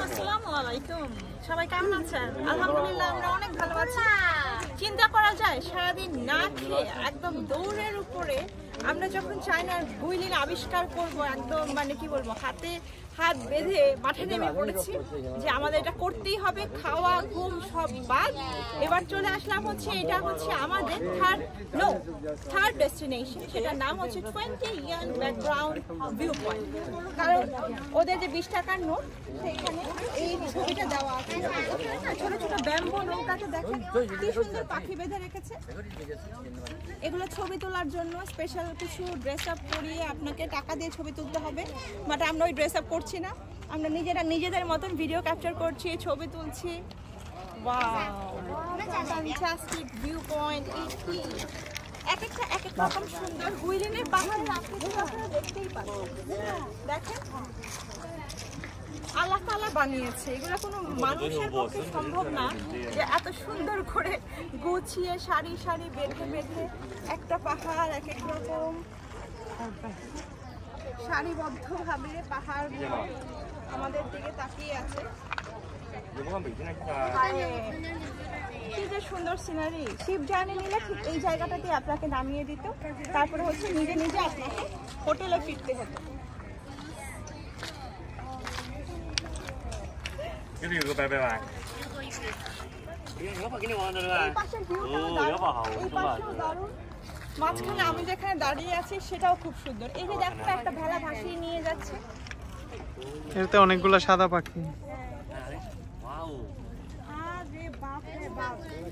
আসসালামু আলাইকুম, সবাই কেমন আছেন? আলহামদুলিল্লাহ আমরা অনেক ভালো আছি। চিন্তা করা যায় সারাদিন না খেয়ে একদম দৌড়ের উপরে আমরা যখন চায়নার গুইলিন আবিষ্কার করব, একদম মানে কি বলবো, হাতে হাত বেঁধে মাঠে নেমে পড়েছি যে আমাদের এটা করতেই হবে, খাওয়া ঘুম সব বাদ। এবার চলে আসলাম হচ্ছে, এটা হচ্ছে আমাদের থার্ড ডেস্টিনেশন, সেটার নাম হচ্ছে 20 ইয়াং ব্যাকগ্রাউন্ড ভিউ পয়েন্ট। কারণ ওদের যে 20 টাকার নোট, সেইখানে এই ছবিটা দেওয়া আছে। ছোট ছোট ব্যাম্বো নৌকাতে দেখেন কি সুন্দর পাখি বেঁধে রেখেছে। এগুলো ছবি তোলার জন্য স্পেশাল কিছু ড্রেস আপ করিয়ে আপনাকে টাকা দিয়ে ছবি তুলতে হবে, বাট আমরা ওই ড্রেস আপ করছি না, আমরা নিজেদের মতন ভিডিও ক্যাপচার করছি, ছবি তুলছি। Wow, fantastic view point. এক এক রকম সুন্দর গুইলিনের পাহাড়ের আকৃতি আপনারা দেখতেই পাচ্ছেন। দেখেন আল্লাহ তাআলা বানিয়েছে, এগুলো কোনো মানুষের পক্ষে সম্ভব না যে এত সুন্দর করে গুছিয়ে সারি সারি বেঁধে বেঁধে একটা পাহাড় এক এক রকম সারিবদ্ধভাবে পাহাড়গুলো আমাদের দিকে তাকিয়ে আছে। কি যে সুন্দর সিনারি। শিপ জার্নি নিলে ঠিক এই জায়গাটাতে আপনাকে নামিয়ে দিত, তারপরে হচ্ছে নিজে নিজে আপনাকে হোটেলে ফিরতে হতো। মাঝখানে আমি যেখানে দাঁড়িয়ে আছি সেটাও খুব সুন্দর। এই যে দেখো একটা ভেলা ভাসিয়ে নিয়ে যাচ্ছে, এতে অনেকগুলো সাদা পাখি।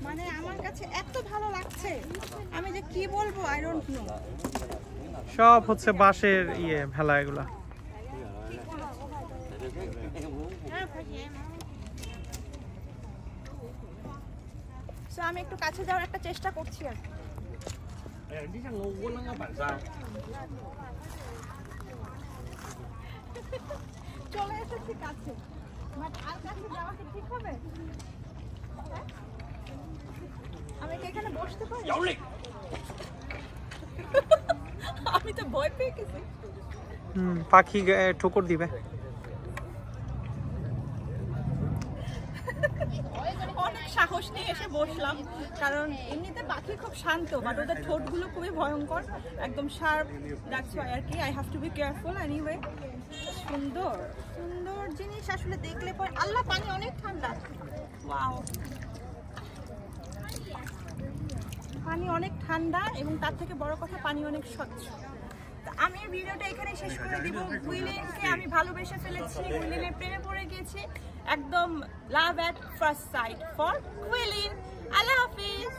মানে আমার কাছে এত ভালো লাগছে, আমি যে কি বলবো, আই ডোন্ট নো। সব হচ্ছে বাঁশের ভেলা এগুলা। সো আমি একটু কাছে যাওয়ার একটা চেষ্টা করছি আর চলে এসেছি কাছে, বাট আর কাছে যাওয়া কি ঠিক হবে? আমি কি এখানে বসতে পারি? আমি তো ভয় পেয়ে গেছি। পাখি ঠোকর দিবে। অনেক সাহস নিয়ে এসে বসলাম, কারণ এমনিতে পাখি খুব শান্ত, বাট ওদের ঠোঁটগুলো খুবই ভয়ঙ্কর, একদম শার্প। দ্যাটস ওয়াই আর কি, I have to be careful. Anyway, সুন্দর সুন্দর জিনিস আসলে দেখলে পরে আল্লাহ, পানি অনেক ঠান্ডা। ওয়াও, পানি অনেক ঠান্ডা এবং তার থেকে বড় কথা পানি অনেক স্বচ্ছ। আমি ভিডিওটা এখানে শেষ করে দিব। গুইলিনকে আমি ভালোবেসে ফেলেছি, গুইলিনের প্রেমে পড়ে গিয়েছি, একদম love at first sight for Guilin. আল্লাহ হাফিজ।